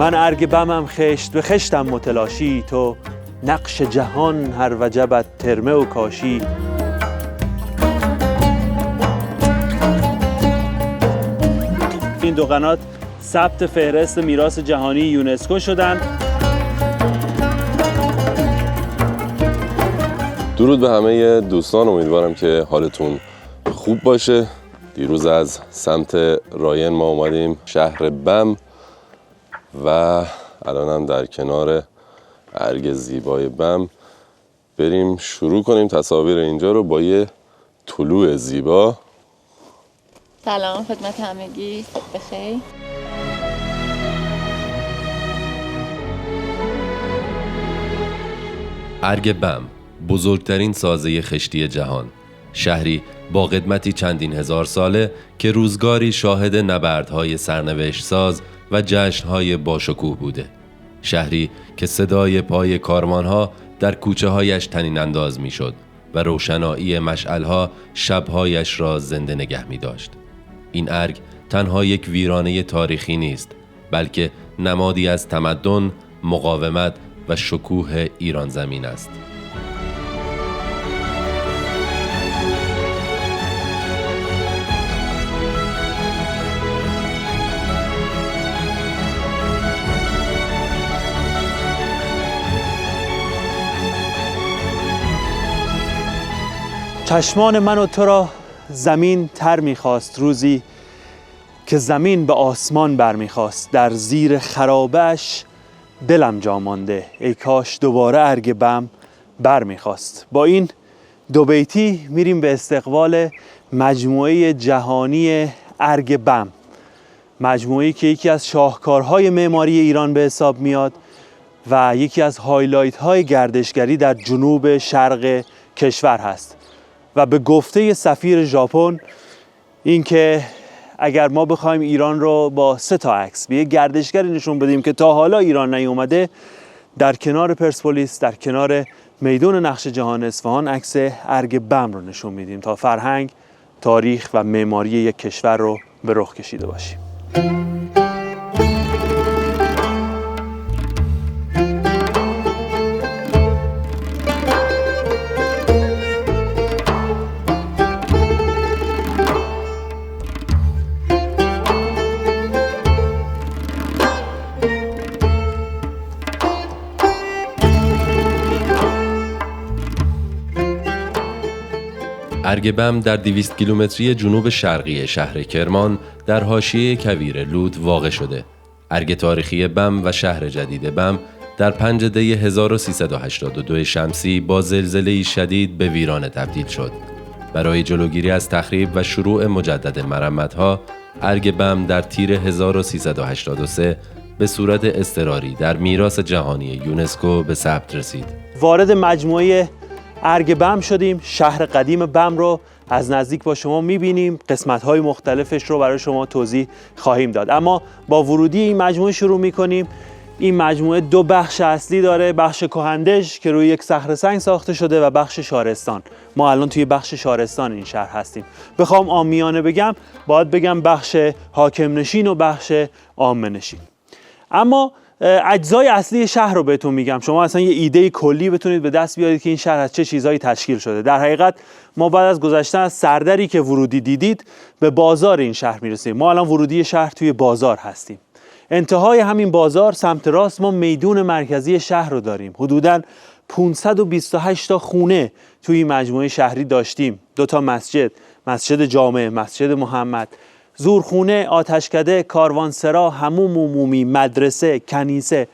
من ارگ بمم خشت به خشتم متلاشی، تو نقش جهان هر وجبت ترمه و کاشی. این دو قنات ثبت فهرست میراث جهانی یونسکو شدن. درود به همه دوستان، امیدوارم که حالتون خوب باشه. دیروز از سمت راین ما اومدیم شهر بم و الانم در کنار ارگ زیبای بم. بریم شروع کنیم تصاویر اینجا رو با یه طلوع زیبا. سلام خدمت همگی، صبح بخیر. ارگ بم، بزرگترین سازه خشتی جهان، شهری با قدمتی چندین هزار ساله که روزگاری شاهد نبردهای سرنوشت ساز و جشنهای باشکوه بوده. شهری که صدای پای کاروانها در کوچه هایش طنین انداز می شد و روشنایی مشعلها شبهایش را زنده نگه می داشت. این ارگ تنها یک ویرانه تاریخی نیست، بلکه نمادی از تمدن، مقاومت و شکوه ایران زمین است. چشمان من و تو را زمین تر می‌خواست، روزی که زمین به آسمان برمیخواست. در زیر خرابه‌اش دلم جا مانده، ای کاش دوباره ارگ بم برمیخواست. با این دو بیتی میریم به استقبال مجموعه جهانی ارگ بم، مجموعه‌ای که یکی از شاهکارهای معماری ایران به حساب میاد و یکی از هایلایت‌های گردشگری در جنوب شرق کشور هست. و به گفته سفیر ژاپن اینکه اگر ما بخوایم ایران رو با 3 تا عکس به یک گردشگری نشون بدیم که تا حالا ایران نیومده، در کنار پرسپولیس، در کنار میدان نقش جهان اصفهان، عکس ارگ بم رو نشون میدیم تا فرهنگ، تاریخ و معماری یک کشور رو به رخ کشیده باشیم. ارگ بم در 200 کیلومتری جنوب شرقی شهر کرمان در حاشیه کویر لود واقع شده. ارگ تاریخی بم و شهر جدید بم در 5 دی 1382 شمسی با زلزله‌ای شدید به ویرانه تبدیل شد. برای جلوگیری از تخریب و شروع مجدد مرمت‌ها، ارگ بم در تیر 1383 به صورت اضطراری در میراث جهانی یونسکو به ثبت رسید. وارد مجموعه ارگ بم شدیم. شهر قدیم بم رو از نزدیک با شما میبینیم، قسمت‌های مختلفش رو برای شما توضیح خواهیم داد. اما با ورودی این مجموعه شروع میکنیم. این مجموعه 2 بخش اصلی داره، بخش کهندش که روی یک صخره سنگ ساخته شده و بخش شارستان. ما الان توی بخش شارستان این شهر هستیم. بخوام عامیانه بگم، باید بگم بخش حاکم نشین و بخش عامه نشین. اما اجزای اصلی شهر رو بهتون میگم، شما اصلا یه ایده کلی بتونید به دست بیارید که این شهر از چه چیزایی تشکیل شده. در حقیقت ما بعد از گذشتن از سردری که ورودی دیدید به بازار این شهر میرسیم. ما الان ورودی شهر توی بازار هستیم. انتهای همین بازار سمت راست ما میدون مرکزی شهر رو داریم. حدوداً 528 تا خونه توی مجموعه شهری داشتیم. 2 تا مسجد، مسجد جامع، مسجد محمد، زورخونه، آتشکده، کاروانسرا، حموم عمومی، مدرسه، کنیسه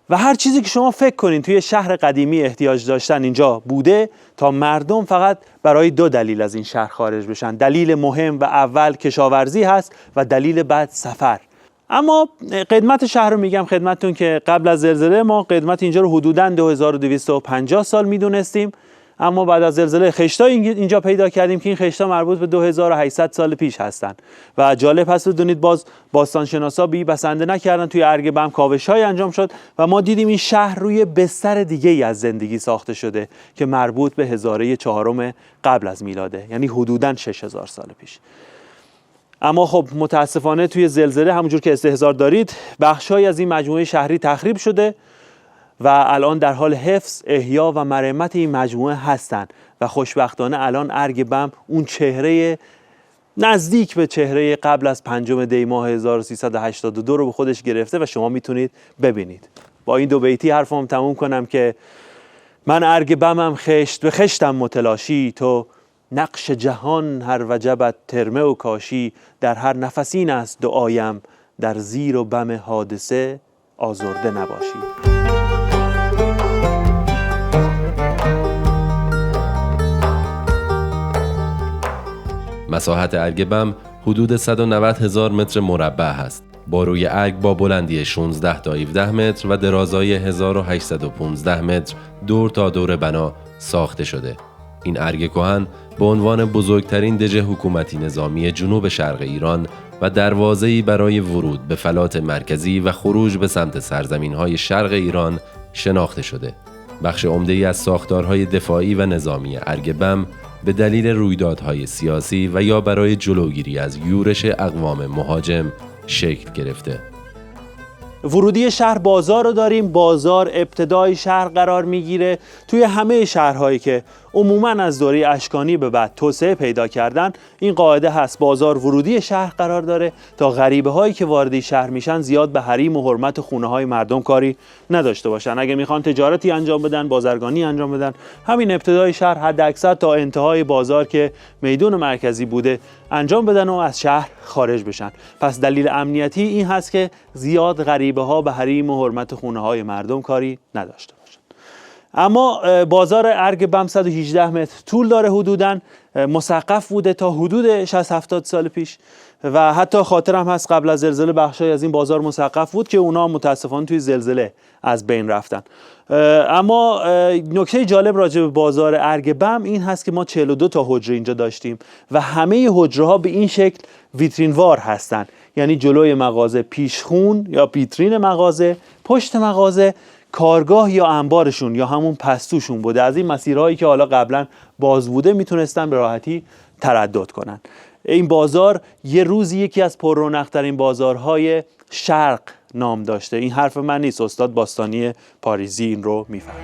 و هر چیزی که شما فکر کنین توی شهر قدیمی احتیاج داشتن اینجا بوده تا مردم فقط برای 2 دلیل از این شهر خارج بشن. دلیل مهم و اول کشاورزی هست و دلیل بعد سفر. اما قدمت شهر رو میگم خدمتتون که قبل از زلزله ما قدمت اینجا رو حدوداً 2250 سال میدونستیم، اما بعد از زلزله خشت‌ها اینجا پیدا کردیم که این خشت‌ها مربوط به 2800 سال پیش هستند و جالب هست بدونید باز باستانشناسا بی بسنده نکردن، توی ارگ بم کاوش‌های انجام شد و ما دیدیم این شهر روی بستر دیگه‌ای از زندگی ساخته شده که مربوط به هزاره 4 قبل از میلاده، یعنی حدوداً 6000 سال پیش. اما خب متاسفانه توی زلزله همونجور که استحضار دارید بخشای از این مجموعه شهری تخریب شده و الان در حال حفظ، احیا و مرمت این مجموعه هستند و خوشبختانه الان ارگ بم اون چهره نزدیک به چهره قبل از 5 دی ماه 1382 رو به خودش گرفته و شما میتونید ببینید. با این 2 بیتی حرفم تموم کنم که من ارگ بمم خشت به خشتم متلاشی، تو نقش جهان هر وجبت ترمه و کاشی، در هر نفسین است دعایم در زیر و بم حادثه آزرده نباشی. مساحت ارگ بم حدود 190,000 متر مربع است. باروی ارگ با بلندی 16 تا 17 متر و درازای 1815 متر دور تا دور بنا ساخته شده. این ارگ کهن به عنوان بزرگترین دژ حکومتی نظامی جنوب شرق ایران و دروازه‌ای برای ورود به فلات مرکزی و خروج به سمت سرزمین‌های شرق ایران شناخته شده. بخش عمده‌ای از ساختارهای دفاعی و نظامی ارگ بم به دلیل رویدادهای سیاسی و یا برای جلوگیری از یورش اقوام مهاجم شکل گرفته. ورودی شهر بازار رو داریم. بازار ابتدای شهر قرار میگیره. توی همه شهرهایی که عموماً از دوره اشکانی به بعد توسعه پیدا کردن این قاعده هست، بازار ورودی شهر قرار داره تا غریبه هایی که وارد شهر میشن زیاد به حریم و حرمت خونه های مردم کاری نداشته باشن. اگه میخوان تجارتی انجام بدن، بازرگانی انجام بدن، همین ابتدای شهر حد اکثر تا انتهای بازار که میدون مرکزی بوده انجام بدن و از شهر خارج بشن. پس دلیل امنیتی این هست که زیاد غریبه ها به حریم و حرمت خونه های مردم کاری نداشته باشن. اما بازار ارگ بم 118 متر طول داره، حدوداً مسقف بوده تا حدود 60-70 سال پیش و حتی خاطرم هست قبل از زلزله بخشای از این بازار مسقف بود که اونا متاسفانه توی زلزله از بین رفتن. اما نکته جالب راجع به بازار ارگ بم این هست که ما 42 تا حجره اینجا داشتیم و همه حجره ها به این شکل ویترینوار هستن، یعنی جلوی مغازه پیشخون یا ویترین مغازه، پشت مغازه کارگاه یا انبارشون یا همون پستوشون بوده. از این مسیرهایی که حالا قبلا باز بوده میتونستن به راحتی تردد کنن. این بازار یه روزی یکی از پررونق‌ترین بازارهای شرق نام داشته. این حرف من نیست، استاد باستانی پاریزی این رو میفهمه.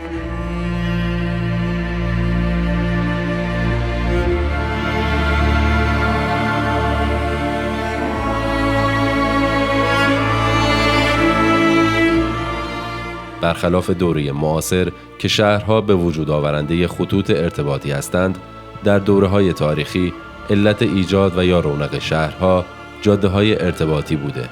برخلاف دوره معاصر که شهرها به وجود آورنده خطوط ارتباطی هستند، در دوره‌های تاریخی علت ایجاد و یا رونق شهرها جاده‌های ارتباطی بوده.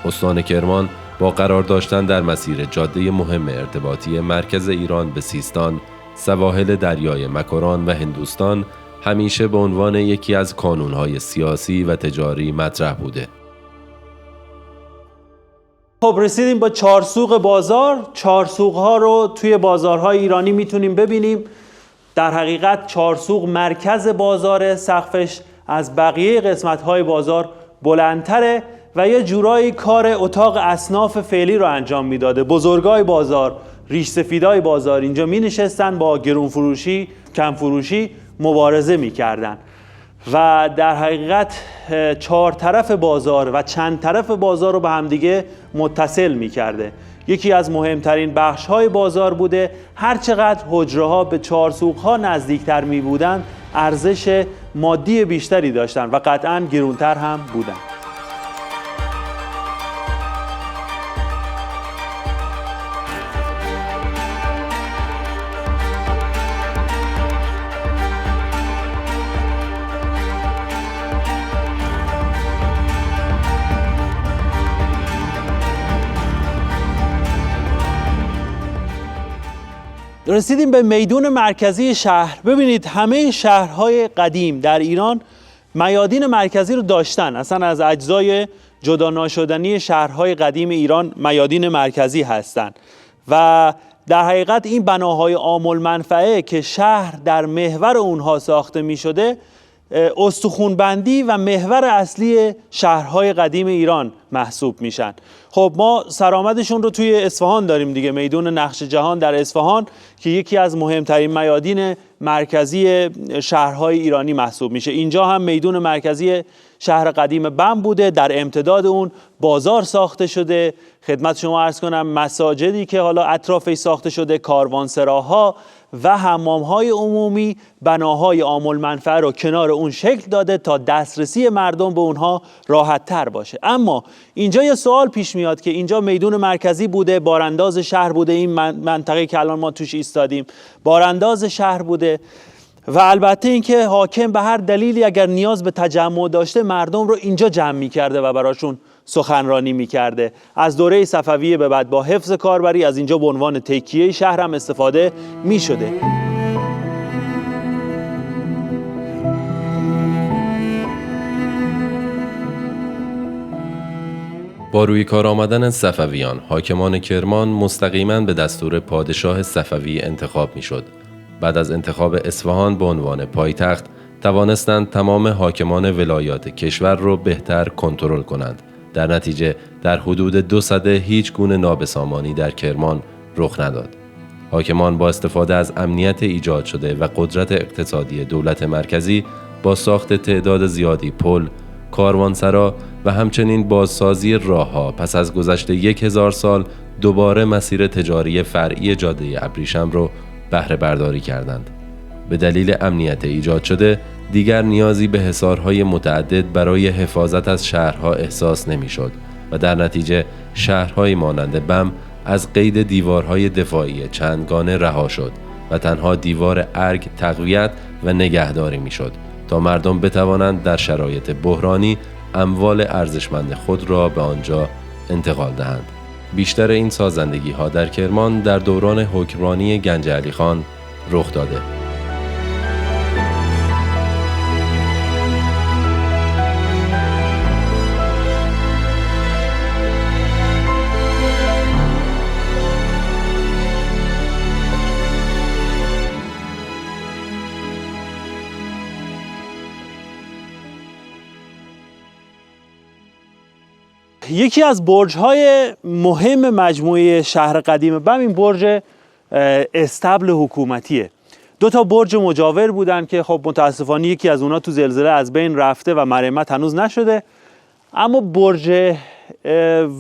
استان کرمان با قرار داشتن در مسیر جاده مهم ارتباطی مرکز ایران به سیستان، سواحل دریای مکران و هندوستان همیشه به عنوان یکی از کانون‌های سیاسی و تجاری مطرح بوده. خب رسیدیم با چارسوق بازار. چارسوق ها رو توی بازارهای ایرانی میتونیم ببینیم. در حقیقت چارسوق مرکز بازار، سقفش از بقیه قسمت های بازار بلندتره و یه جورایی کار اتاق اصناف فعلی رو انجام میداده. بزرگای بازار، ریش سفیدای بازار اینجا می نشستن با گرون فروشی، کم فروشی مبارزه می کردن و در حقیقت 4 طرف بازار و چند طرف بازار رو به همدیگه متصل می کرده. یکی از مهمترین بخش های بازار بوده. هر چقدر حجره ها به چارسوق ها نزدیکتر می بودن ارزش مادی بیشتری داشتن و قطعاً گرونتر هم بودن. رسیدیم به میدون مرکزی شهر. ببینید همه شهرهای قدیم در ایران میادین مرکزی رو داشتن. اصلا از اجزای جدا ناشدنی شهرهای قدیم ایران میادین مرکزی هستند و در حقیقت این بناهای عام المنفعه که شهر در محور اونها ساخته می شده استخوان‌بندی و محور اصلی شهرهای قدیم ایران محسوب میشن. خب ما سرآمدشون رو توی اصفهان داریم دیگه، میدون نقش جهان در اصفهان که یکی از مهمترین میادین مرکزی شهرهای ایرانی محسوب میشه. اینجا هم میدون مرکزی شهر قدیم بم بوده، در امتداد اون بازار ساخته شده، خدمت شما عرض کنم مساجدی که حالا اطرافش ساخته شده، کاروانسراها و حمام‌های عمومی، بناهای عام المنفعه رو کنار اون شکل داده تا دسترسی مردم به اونها راحت‌تر باشه. اما اینجا یه سوال پیش میاد که اینجا میدون مرکزی بوده، بارانداز شهر بوده، این منطقه که الان ما توش ایستادیم بارانداز شهر بوده و البته اینکه حاکم به هر دلیلی اگر نیاز به تجمع داشته مردم رو اینجا جمع می‌کرده و براشون سخنرانی می‌کرده. از دوره صفویه به بعد با حفظ کاربری از اینجا به عنوان تکیه شهر هم استفاده می‌شده. با روی کار آمدن صفویان، حاکمان کرمان مستقیما به دستور پادشاه صفوی انتخاب می‌شد. بعد از انتخاب اصفهان به عنوان پایتخت، توانستند تمام حاکمان ولایات کشور را بهتر کنترل کنند. در نتیجه در حدود 2 سده هیچ گونه نابسامانی در کرمان رخ نداد. حاکمان با استفاده از امنیت ایجاد شده و قدرت اقتصادی دولت مرکزی با ساخت تعداد زیادی پل، کاروانسرا و همچنین بازسازی راه‌ها پس از گذشت 1000 سال دوباره مسیر تجاری فرعی جاده ابریشم را بهره برداری کردند. به دلیل امنیت ایجاد شده دیگر نیازی به حصارهای متعدد برای حفاظت از شهرها احساس نمی‌شد و در نتیجه شهرهای مانند بم از قید دیوارهای دفاعی چندگانه رها شد و تنها دیوار ارگ تقویت و نگهداری می‌شد تا مردم بتوانند در شرایط بحرانی اموال ارزشمند خود را به آنجا انتقال دهند. بیشتر این سازندگی‌ها در کرمان در دوران حکمرانی گنج علی خان رخ داده. یکی از برج‌های مهم مجموعه شهر قدیم بم این برج استبل حکومتیه. 2 تا برج مجاور بودن که خب متاسفانه یکی از اونا تو زلزله از بین رفته و مرمت هنوز نشده، اما برج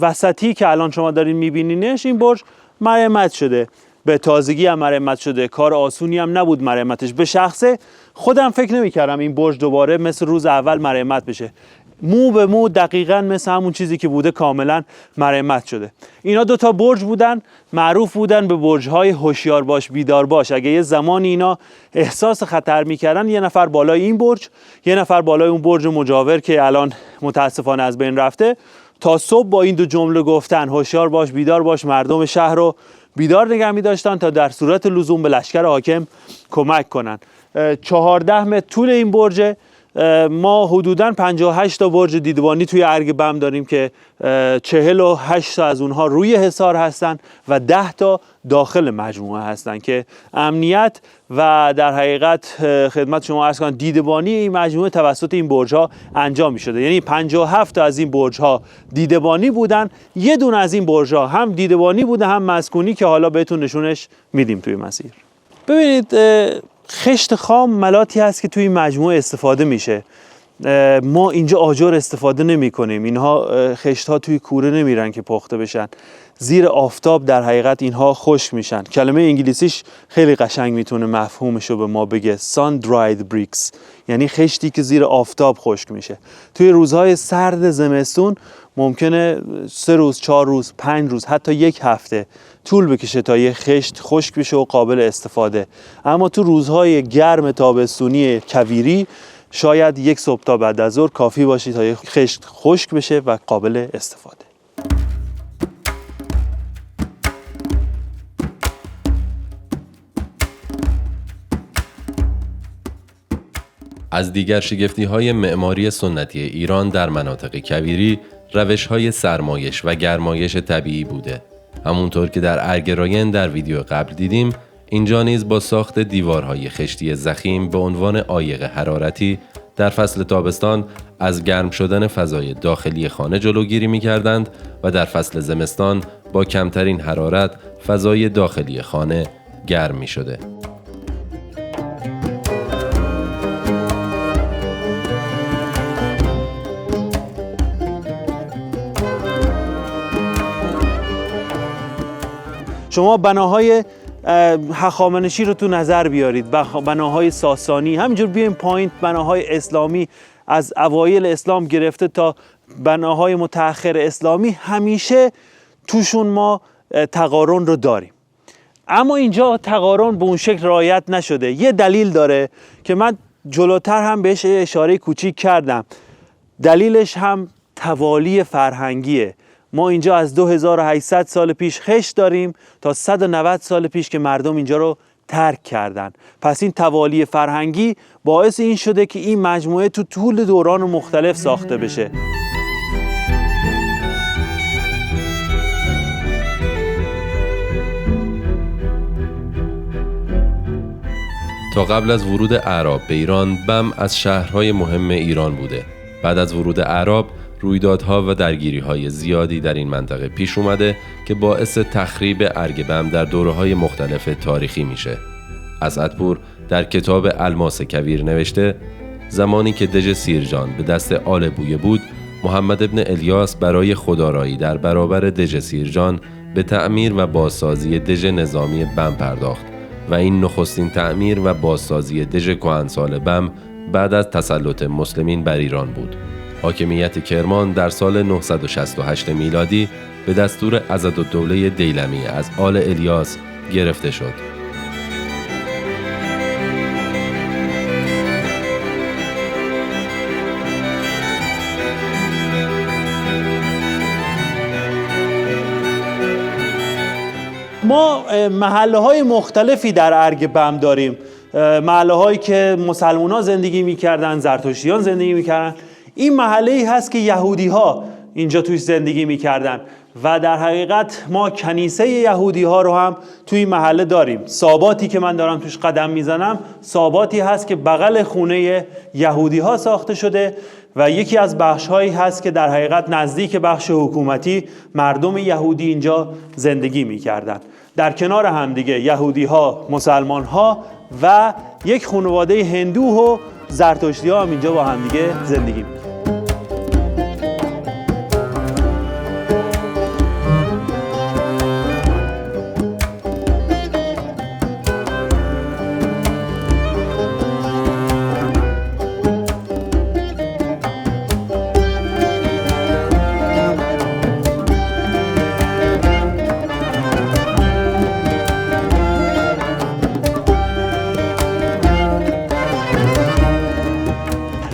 وسطی که الان شما دارین میبینینش این برج مرمت شده، به تازگی هم مرمت شده، کار آسونی هم نبود مرمتش. به شخصه خودم فکر نمی‌کردم این برج دوباره مثل روز اول مرمت بشه، مو به مو دقیقاً مثل همون چیزی که بوده کاملاً مرمت شده. اینا 2 تا برج بودن، معروف بودن به برج‌های هوشیار باش بیدار باش. اگه یه زمانی اینا احساس خطر می‌کردن یه نفر بالای این برج، یه نفر بالای اون برج مجاور که الان متاسفانه از بین رفته، تا صبح با این 2 جمله گفتن هوشیار باش بیدار باش مردم شهر رو بیدار نگه می‌داشتن تا در صورت لزوم به لشکر حاکم کمک کنن. 14 متر طول این برج. ما حدوداً 58 تا برج دیدبانی توی ارگ بم داریم که 48 تا از اونها روی حصار هستن و 10 تا داخل مجموعه هستن که امنیت و در حقیقت خدمت شما عرض کنم دیدبانی این مجموعه توسط این برج‌ها انجام می‌شده. یعنی 57 تا از این برج‌ها دیدبانی بودن، یه دونه از این برج‌ها هم دیدبانی بوده هم مسکونی که حالا بهتون نشونش میدیم توی مسیر. ببینید خشت خام ملاتی هست که توی این مجموعه استفاده میشه. ما اینجا آجر استفاده نمی کنیم. اینها خشت ها توی کوره نمیرن که پخته بشن، زیر آفتاب در حقیقت اینها خشک میشن. کلمه انگلیسیش خیلی قشنگ میتونه مفهومشو به ما بگه، sun dried bricks، یعنی خشتی که زیر آفتاب خشک میشه. توی روزهای سرد زمستون ممکنه 3 روز، 4 روز، 5 روز، حتی 1 هفته طول بکشه تا یه خشت خشک بشه و قابل استفاده. اما تو روزهای گرم تابستونی کویری شاید 1 صبح تا بعد از ظهر کافی باشه تا یه خشت خشک بشه و قابل استفاده. از دیگر شگفتی‌های معماری سنتی ایران در مناطق کویری روش‌های سرمایش و گرمایش طبیعی بوده. همونطور که در ارگ راین در ویدیو قبل دیدیم، اینجا نیز با ساخت دیوارهای خشتی ضخیم به عنوان عایق حرارتی در فصل تابستان از گرم شدن فضای داخلی خانه جلوگیری می‌کردند و در فصل زمستان با کمترین حرارت فضای داخلی خانه گرم می‌شده. شما بناهای هخامنشی رو تو نظر بیارید، بناهای ساسانی، همینجور بیایم پایین، بناهای اسلامی از اوایل اسلام گرفته تا بناهای متأخر اسلامی، همیشه توشون ما تقارن رو داریم. اما اینجا تقارن به اون شکل رعایت نشده. یه دلیل داره که من جلوتر هم بهش اشاره کوچیک کردم. دلیلش هم توالی فرهنگیه. ما اینجا از 2800 سال پیش خشت داریم تا 190 سال پیش که مردم اینجا رو ترک کردن. پس این توالی فرهنگی باعث این شده که این مجموعه تو طول دوران مختلف ساخته بشه. تا قبل از ورود اعراب به ایران، بم از شهرهای مهم ایران بوده. بعد از ورود اعراب، رویدادها و درگیری‌های زیادی در این منطقه پیش اومده که باعث تخریب ارگ بم در دوره‌های مختلف تاریخی میشه. اسعدپور در کتاب الماس کویر نوشته زمانی که دژ سیرجان به دست آل بویه بود، محمد ابن الیاس برای خودآرایی در برابر دژ سیرجان به تعمیر و بازسازی دژ نظامی بم پرداخت و این نخستین تعمیر و بازسازی دژ کهنسال بم بعد از تسلط مسلمین بر ایران بود. حاکمیت کرمان در سال 968 میلادی به دستور عضدالدوله دیلمی از آل الیاس گرفته شد. ما محله های مختلفی در ارگ بم داریم. محله هایی که مسلمان ها زندگی میکردن، زرتشتیان زندگی میکردن. این محله ای هست که یهودی ها اینجا توی زندگی میکردن و در حقیقت ما کنیسه یهودی ها رو هم توی محله داریم. ساباتی که من دارم توش قدم میزنم ساباتی هست که بغل خونه یهودی ها ساخته شده و یکی از بخش هایی هست که در حقیقت نزدیک بخش حکومتی مردم یهودی اینجا زندگی میکردن. در کنار هم دیگه یهودی ها، مسلمان ها و یک خانواده هندو و زرتشتی ها هم اینجا با هم دیگه زندگی میکنن.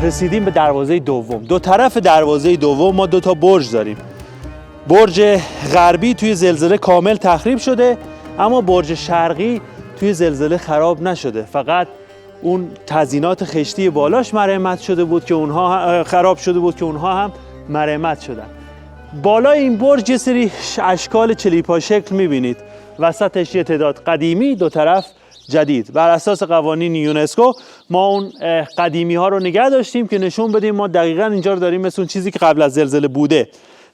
رسیدیم به دروازه دوم. دو طرف دروازه دوم ما دو تا برج داریم. برج غربی توی زلزله کامل تخریب شده، اما برج شرقی توی زلزله خراب نشده. فقط اون تزیینات خشتی بالاش مرمت شده بود که اونها خراب شده بود که اونها هم مرمت شدن. بالای این برج یه سری اشکال چلیپا شکل می‌بینید. وسطش یه تعداد قدیمی، دو طرف جدید. بر اساس قوانین یونسکو ما اون قدیمی ها رو نگه داشتیم که نشون بدیم ما دقیقاً اینجا رو داریم مثل اون چیزی که قبل از زلزله بوده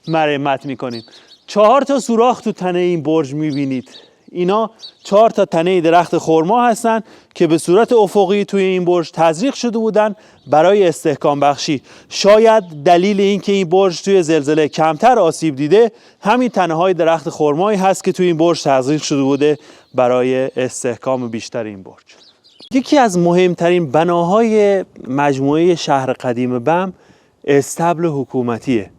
مرمت میکنیم. 4 تا سوراخ تو تنه این برج میبینید. اینا 4 تا تنه درخت خرما هستن که به صورت افقی توی این برج تزریق شده بودن برای استحکام بخشی. شاید دلیل این که این برج توی زلزله کمتر آسیب دیده همین تنه های درخت خرمایی هست که توی این برج تزریق شده بوده برای استحکام بیشتر این برج. یکی از مهمترین بناهای مجموعه شهر قدیم بم استبل حکومتیه.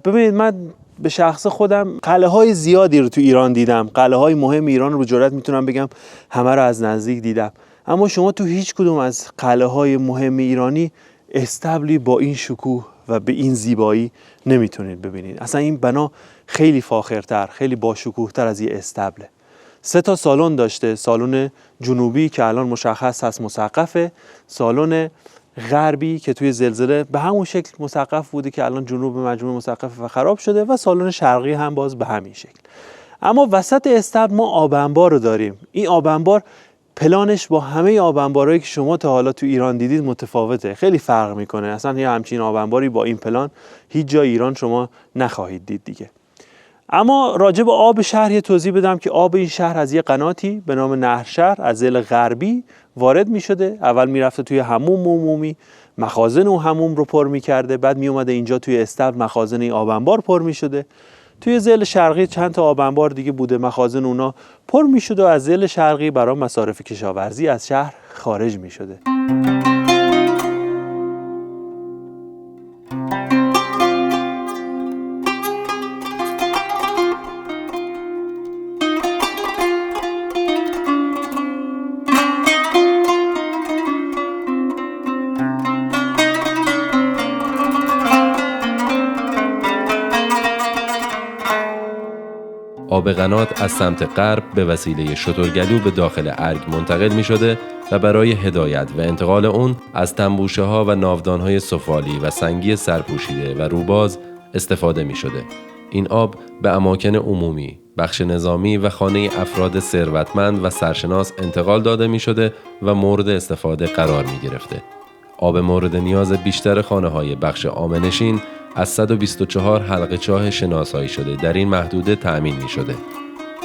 ببینید من به شخص خودم قلعه های زیادی رو تو ایران دیدم. قلعه های مهم ایران رو به جرئت میتونم بگم همه رو از نزدیک دیدم. اما شما تو هیچ کدوم از قلعه های مهم ایرانی استبلی با این شکوه و به این زیبایی نمیتونید ببینید. اصلا این بنا خیلی فاخرتر، خیلی باشکوهتر از یه استبله. 3 تا سالن داشته. سالن جنوبی که الان مشخص هست مسقفه، سالن غربی که توی زلزله به همون شکل مسقف بوده که الان جنوب مجموعه مسقف و خراب شده، و سالن شرقی هم باز به همین شکل. اما وسط استبل ما آب انبار رو داریم. این آب انبار پلانش با همه آب انبارهایی که شما تا حالا تو ایران دیدید متفاوته، خیلی فرق میکنه. اصلا یه همچین آب انباری با این پلان هیچ جای ایران شما نخواهید دید دیگه. اما راجع به آب شهر یه توضیح بدم که آب این شهر از یه قناتی به نام نهرشهر از ضلع غربی وارد می شده. اول می رفته توی حموم عمومی، مخازن و حموم رو پر می کرده، بعد می اومده اینجا توی استبل مخازن این آب انبار پر می شده. توی ضلع شرقی چند تا آب انبار دیگه بوده، مخازن اونا پر می شده و از ضلع شرقی برای مصارف کشاورزی از شهر خارج می شده. آب قنات از سمت غرب به وسیله شترگلو به داخل ارگ منتقل می شده و برای هدایت و انتقال اون از تنبوشه ها و ناودان های سفالی و سنگی سرپوشیده و روباز استفاده می شده. این آب به اماکن عمومی، بخش نظامی و خانه افراد ثروتمند و سرشناس انتقال داده می شده و مورد استفاده قرار می گرفته. آب مورد نیاز بیشتر خانه های بخش عامه‌نشین از 124 حلقه چاه شناسایی شده در این محدوده تأمین می شده.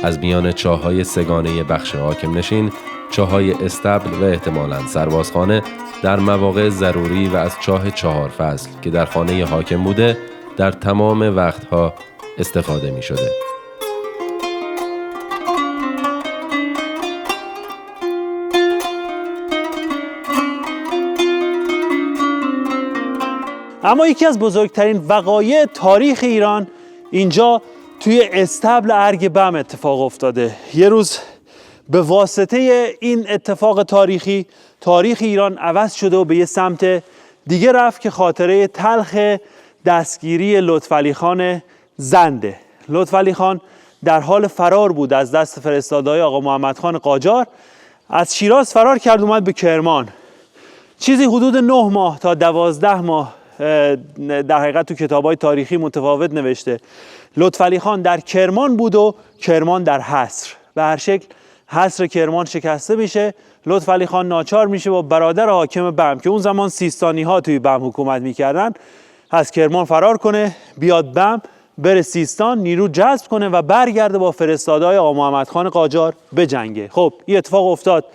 از میان چاه‌های سگانه بخش حاکم نشین، چاه‌های استبل و احتمالاً سربازخانه در مواقع ضروری و از چاه 4 فصل که در خانه حاکم بوده در تمام وقتها استفاده می شده. اما یکی از بزرگترین وقایع تاریخ ایران اینجا توی استبل ارگ بم اتفاق افتاده. یه روز به واسطه این اتفاق تاریخی تاریخ ایران عوض شده و به یه سمت دیگه رفت که خاطره تلخ دستگیری لطفعلی خان زنده. لطفعلی خان در حال فرار بود از دست فرستاده‌های آقا محمد خان قاجار. از شیراز فرار کرد اومد به کرمان. چیزی حدود 9 ماه تا 12 ماه در حقیقت تو کتاب‌های تاریخی متفاوت نوشته. لطفعلی خان در کرمان بود و کرمان در حصر. به هر شکل حصر کرمان شکسته میشه. لطفعلی خان ناچار میشه با برادر حاکم بم که اون زمان سیستانی‌ها توی بم حکومت میکردن از کرمان فرار کنه، بیاد بم، بره سیستان، نیرو جذب کنه و برگرده با فرستاده‌های آقا محمد خان قاجار بجنگه. خب این اتفاق افتاد.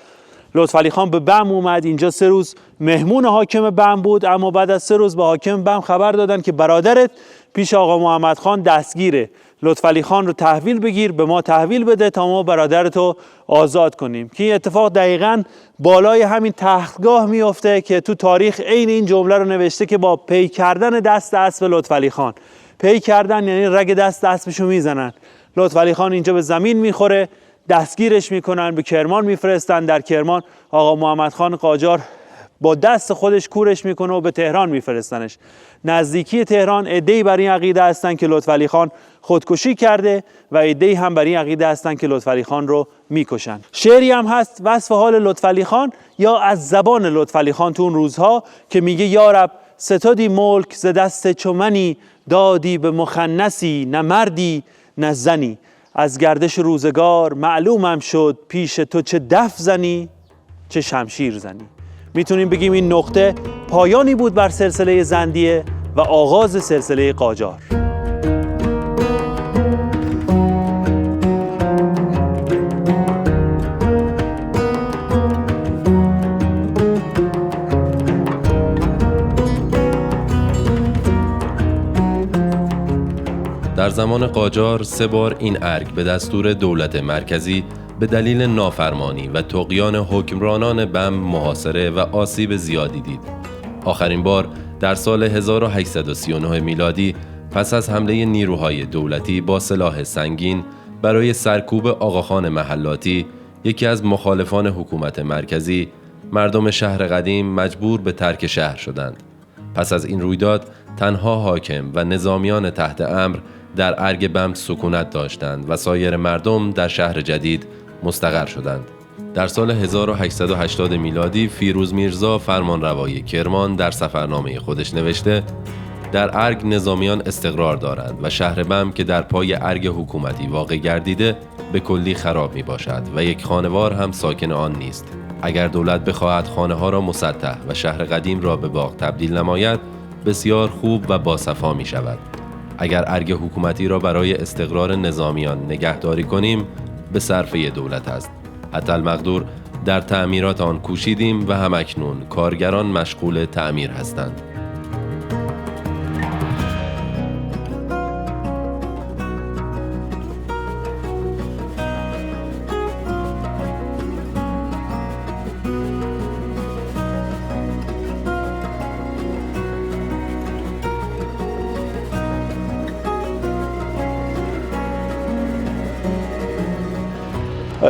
لطفعلی خان به بم اومد، اینجا 3 روز مهمون حاکم بم بود، اما بعد از 3 روز به حاکم بم خبر دادن که برادرت پیش آقا محمد خان دستگیره. لطفعلی خان رو تحویل بگیر، به ما تحویل بده تا ما برادرتو آزاد کنیم. که این اتفاق دقیقاً بالای همین تختگاه میفته که تو تاریخ عین این جمله رو نوشته که با پی کردن دست اسب لطفعلی خان، پی کردن یعنی رگ دست اسبشو میزنن، لطفعلی خان اینجا به زمین میخوره، دستگیرش میکنن، به کرمان میفرستن. در کرمان آقا محمد خان قاجار با دست خودش کورش میکنه و به تهران میفرستنش. نزدیکی تهران عده‌ای بر این عقیده هستن که لطفعلی خان خودکشی کرده و عده‌ای هم بر این عقیده هستن که لطفعلی خان رو میکشن. شعری هم هست وصف حال لطفعلی خان یا از زبان لطفعلی خان تو اون روزها که میگه یا رب ستادی ملک ز دست چمنی، دادی به مخنثی نه مردی نه زنی. از گردش روزگار معلومم شد، پیش تو چه دف زنی چه شمشیر زنی. میتونیم بگیم این نقطه پایانی بود بر سلسله زندیه و آغاز سلسله قاجار. در زمان قاجار 3 بار این ارگ به دستور دولت مرکزی به دلیل نافرمانی و طغیان حکمرانان بم محاصره و آسیب زیادی دید. آخرین بار در سال 1839 میلادی پس از حمله نیروهای دولتی با سلاح سنگین برای سرکوب آقاخان محلاتی، یکی از مخالفان حکومت مرکزی، مردم شهر قدیم مجبور به ترک شهر شدند. پس از این رویداد تنها حاکم و نظامیان تحت امر در ارگ بم سکونت داشتند و سایر مردم در شهر جدید مستقر شدند. در سال 1880 میلادی فیروز میرزا فرمانروای کرمان در سفرنامه خودش نوشته در ارگ نظامیان استقرار دارند و شهر بم که در پای ارگ حکومتی واقع گردیده به کلی خراب می باشد و یک خانوار هم ساکن آن نیست. اگر دولت بخواهد خانه ها را مسطح و شهر قدیم را به باغ تبدیل نماید، بسیار خوب و باصفا می شود. اگر ارگ حکومتی را برای استقرار نظامیان نگهداری کنیم، به صرفه دولت است. حتی المقدور در تعمیرات آن کوشیدیم و همکنون کارگران مشغول تعمیر هستند.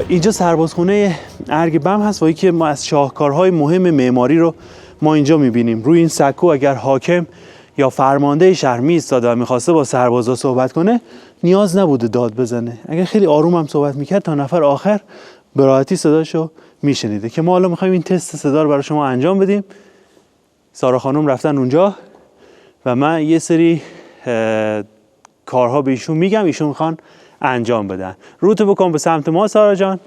اینجا سربازخونه ارگ بم هست و که ما از شاهکارهای مهم معماری رو ما اینجا می‌بینیم. روی این سکو اگر حاکم یا فرمانده شهر می‌ایستاد و می‌خواسته با سربازا صحبت کنه، نیاز نبوده داد بزنه. اگر خیلی آروم هم صحبت می‌کرد تا نفر آخر به راحتی صداشو میشنیده. که ما حالا می‌خوایم این تست صدا رو برای شما انجام بدیم. سارا خانم رفتن اونجا و من یه سری کارها به ایشون میگم، ایشون میخوان انجام بدن. روتو بکن به سمت ما سارا جان.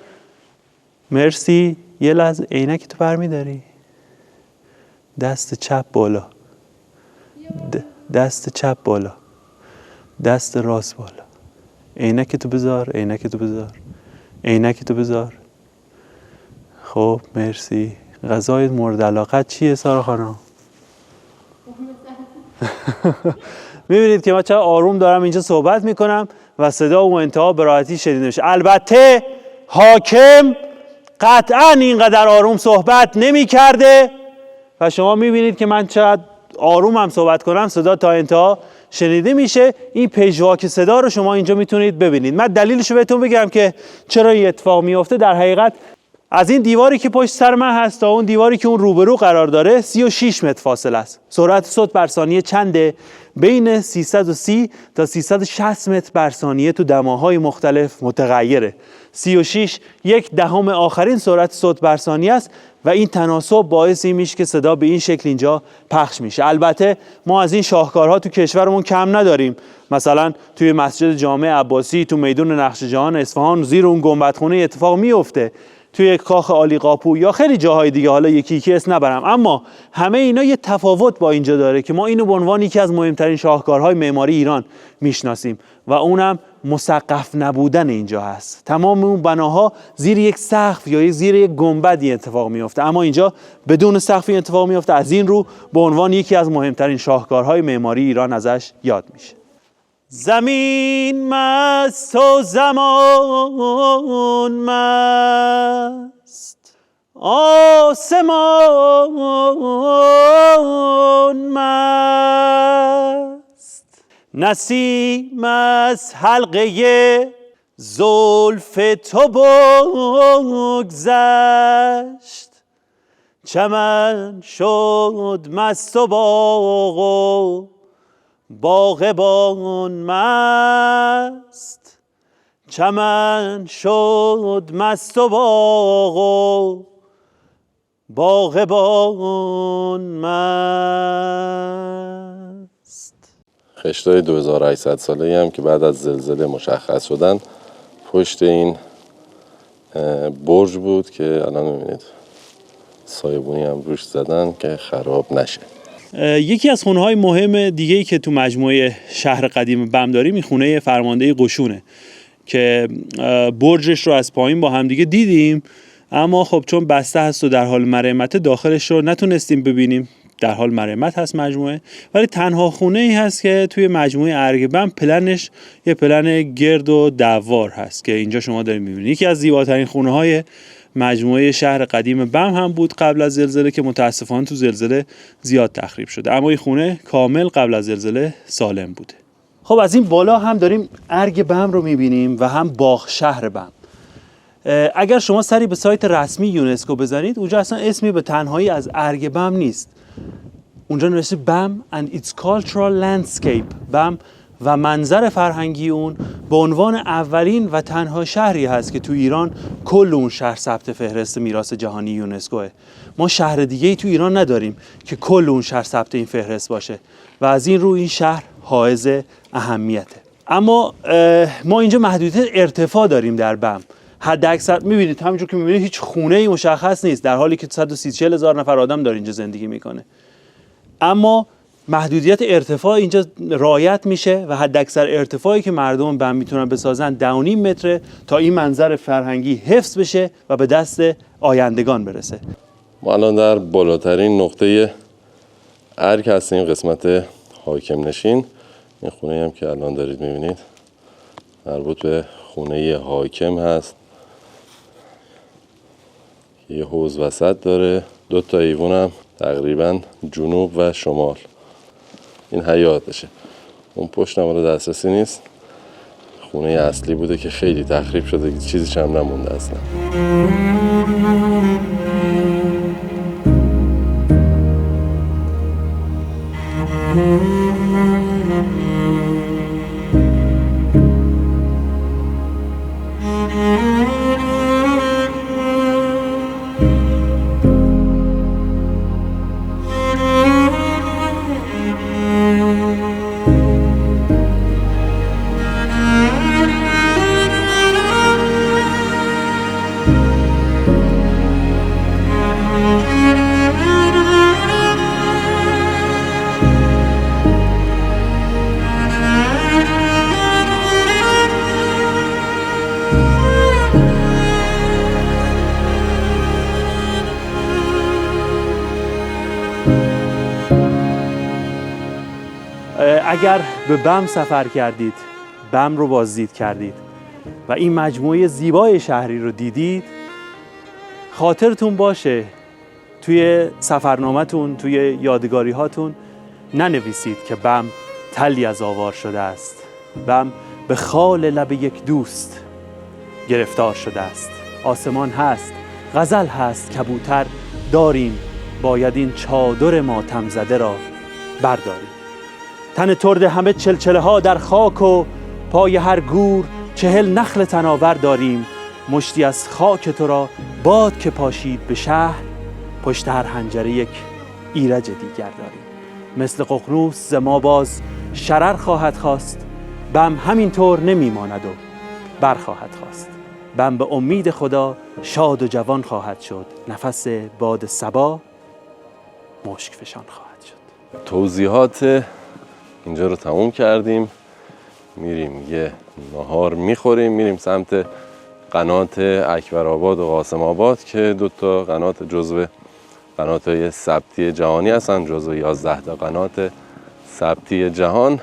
مرسی. یه لحظه عینک تو برمی‌داری؟ دست چپ بالا، دست چپ بالا، دست راست بالا. عینک تو بذار، عینک تو بذار، عینک تو بذار. خب مرسی. غذای مورد علاقت چیه سارا خانم؟ میبینید که من چقدر آروم دارم اینجا صحبت میکنم و صدا و انتها به راحتی شنیده میشه. البته حاکم قطعا اینقدر آروم صحبت نمی کرده و شما میبینید که من چقدر آروم هم صحبت کنم صدا تا انتها شنیده میشه. این پژواک صدا رو شما اینجا میتونید ببینید. من دلیلش رو بهتون بگم که چرا این اتفاق میفته. در حقیقت از این دیواری که پشت سر من هست تا اون دیواری که اون روبرو قرار داره 36 متر فاصله است. سرعت صوت بر ثانیه چنده؟ بین 330 تا 360 متر بر ثانیه تو دماهای مختلف متغیره. 36 یک دهم آخرین سرعت صوت بر ثانیه است و این تناسب باعث این میشه که صدا به این شکل اینجا پخش میشه. البته ما از این شاهکارها تو کشورمون کم نداریم. مثلا توی مسجد جامع عباسی، تو میدون نقش جهان اصفهان، زیر اون گنبدخونه اتفاق میفته. توی کاخ عالی قاپو یا خیلی جاهای دیگه، حالا یکی یکی اسم نبرم، اما همه اینا یه تفاوت با اینجا داره که ما اینو به عنوان یکی از مهمترین شاهکارهای معماری ایران میشناسیم و اونم مسقف نبودن اینجا هست. تمام اون بناها زیر یک سقف یا زیر یک گنبدی اتفاق میفته، اما اینجا بدون سقفی اتفاق میفته. از این رو به عنوان یکی از مهمترین شاهکارهای معماری ایران ازش یاد میشه. زمین مست و زمان مست، آسمان مست، نسیم از حلقه زلف تو بگذشت، چمن شد مست و باغبان مست، چمن شد مست و باغبان مست. خشتای 2800 ساله‌ای هم که بعد از زلزله مشخص شدن پشت این برج بود که الان می‌بینید سایبونی هم روش زدن که خراب نشه. یکی از خونه‌های مهم دیگه‌ای که تو مجموعه شهر قدیم بم داریم این خونه فرمانده قشونه که برجش رو از پایین با هم دیگه دیدیم، اما خب چون بسته هست و در حال مرمت داخلش رو نتونستیم ببینیم. در حال مرمت هست مجموعه، ولی تنها خونه ای هست که توی مجموعه ارگ بم پلنش یه پلن گرد و دوار هست که اینجا شما دارید می‌بینید. یکی از زیباترین خونه‌های مجموعه شهر قدیم بم هم بود قبل از زلزله که متاسفانه تو زلزله زیاد تخریب شده، اما این خونه کامل قبل از زلزله سالم بوده. خب از این بالا هم داریم ارگ بم رو می‌بینیم و هم باغ شهر بم. اگر شما سری به سایت رسمی یونسکو بزنید اونجا اصلا اسمی به تنهایی از ارگ بم نیست. اونجا نوشته بم and its cultural landscape، بم و منظر فرهنگی اون به عنوان اولین و تنها شهری هست که تو ایران کل اون شهر ثبت فهرست میراث جهانی یونسکوه. ما شهر دیگه‌ای تو ایران نداریم که کل اون شهر ثبت این فهرست باشه و از این رو این شهر حائز اهمیته. اما ما اینجا محدودیت ارتفاع داریم در بم. حد اکثر میبینید، همونجور که میبینید هیچ خونه‌ای مشخص نیست، در حالی که 130-140 هزار نفر آدم داره اینجا زندگی میکنه. اما محدودیت ارتفاع اینجا رعایت میشه و حد اکثر ارتفاعی که مردم بم میتونن بسازن 2.5 متره تا این منظر فرهنگی حفظ بشه و به دست آیندگان برسه. ما الان در بالاترین نقطه ارگ هستیم، قسمت حاکم نشین. این خونه هم که الان دارید میبینید مربوط به خونه حاکم هست. یه حوض وسط داره، 2 تا ایوون هم تقریبا جنوب و شمال. این حیاطشه. اون پشت هم دسترسی نیست. خونه اصلی بوده که خیلی تخریب شده، چیزیش هم نمونده اصلا. اگر به بم سفر کردید، بم رو بازدید کردید و این مجموعه زیبای شهری رو دیدید، خاطرتون باشه توی سفرنامه‌تون، توی یادگاری هاتون ننویسید که بم تلی از آوار شده است. بم به خال لب یک دوست گرفتار شده است. آسمان هست، غزل هست، کبوتر داریم، باید این چادر ماتم زده را برداریم. تن ترد همه چلچله ها در خاک و پای هر گور 40 نخل تناور داریم. مشتی از خاک تو را باد که پاشید به شهر، پشت هر حنجره یک ایرج دیگر داریم. مثل ققنوس ز ما باز شرر خواهد خواست، بم همینطور نمیماند و برخواهد خواست. بم به امید خدا شاد و جوان خواهد شد، نفس باد صبا مشک فشان خواهد شد. توضیحات اینجا رو تموم کردیم. میریم یه نهار میخوریم، میریم سمت قنات اکبرآباد و قاسم آباد که 2 تا قنات جزو قنات‌های ثبتی جهانی هستن، جزو 11 تا قنات ثبتی جهان.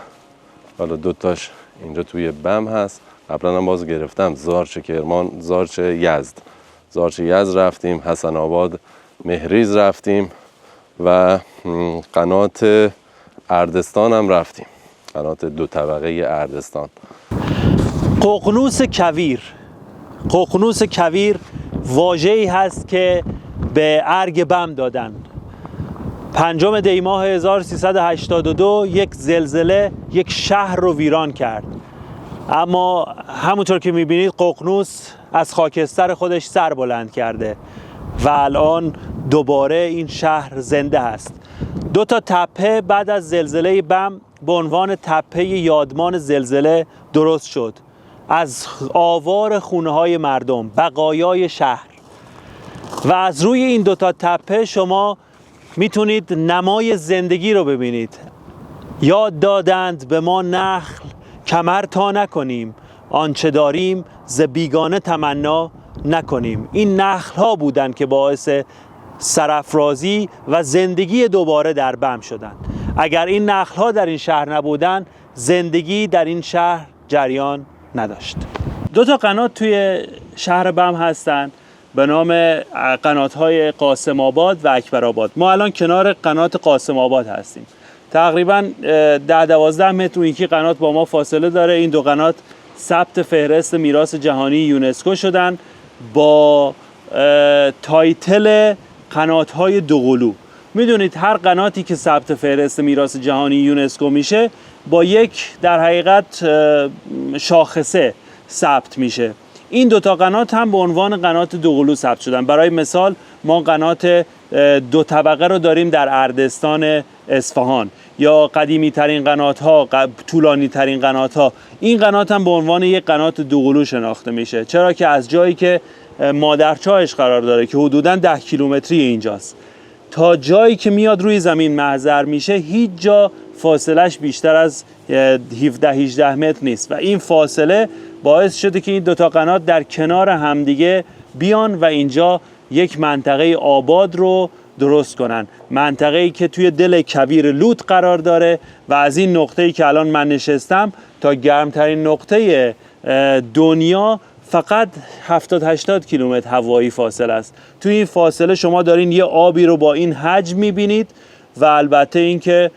حالا 2 تاش اینجا توی بم هست. قبلا هم باز گرفتم، زارچ کرمان، زارچ یزد. زارچ یزد رفتیم، حسن آباد، مهریز رفتیم و قنات اردستان هم رفتیم، قنات 2 طبقه اردستان. ققنوس کویر. ققنوس کویر واژه‌ای هست که به ارگ بم دادن. 5 دی ماه 1382 یک زلزله یک شهر رو ویران کرد. اما همونطور که میبینید ققنوس از خاکستر خودش سر بلند کرده و الان دوباره این شهر زنده است. 2 تا تپه بعد از زلزله بم به عنوان تپه یادمان زلزله درست شد از آوار خونه‌های مردم، بقایای شهر. و از روی این 2 تا تپه شما میتونید نمای زندگی رو ببینید. یاد دادند به ما نخل کمر تا نکنیم، آنچه داریم ز بیگانه تمنا نکنیم. این نخل ها بودن که باعث سرافرازی و زندگی دوباره در بم شدند. اگر این نخل ها در این شهر نبودن، زندگی در این شهر جریان نداشت. 2 تا قنات توی شهر بم هستن به نام قنات های قاسم آباد و اکبرآباد. ما الان کنار قنات قاسم آباد هستیم. تقریباً 10-12 متر اون یکی قنات با ما فاصله داره. این 2 قنات ثبت فهرست میراث جهانی یونسکو شدن با تایتل قنات‌های دوقلو. میدونید هر قناتی که ثبت فهرست میراث جهانی یونسکو میشه با یک در حقیقت شاخصه ثبت میشه. این 2 تا قنات هم به عنوان قنات دوقلو ثبت شدن. برای مثال ما قنات 2 طبقه رو داریم در اردستان اصفهان، یا قدیمی ترین قنات ها، طولانی ترین قنات ها. این قنات هم به عنوان یک قنات دوقلو شناخته میشه، چرا که از جایی که مادرچاهش قرار داره که حدوداً 10 کیلومتری اینجاست تا جایی که میاد روی زمین محضر میشه، هیچ جا فاصلش بیشتر از 17-18 متر نیست و این فاصله باعث شده که این 2 تا قنات در کنار همدیگه بیان و اینجا یک منطقه آباد رو درست کنن، منطقه‌ای که توی دل کویر لوط قرار داره و از این نقطه‌ای که الان من نشستم تا گرمترین نقطه دنیا فقط 70-80 کیلومتر هوایی فاصله است. توی این فاصله شما دارین یه آبی رو با این حجم می‌بینید و البته اینکه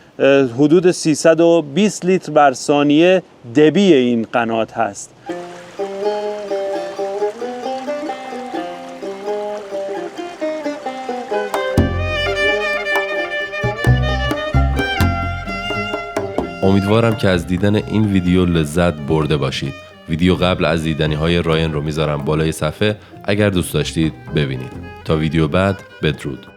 حدود 320 لیتر بر ثانیه دبی این قنات هست. امیدوارم که از دیدن این ویدیو لذت برده باشید. ویدیو قبل از دیدنی‌های راین رو میذارم بالای صفحه، اگر دوست داشتید ببینید. تا ویدیو بعد، بدرود.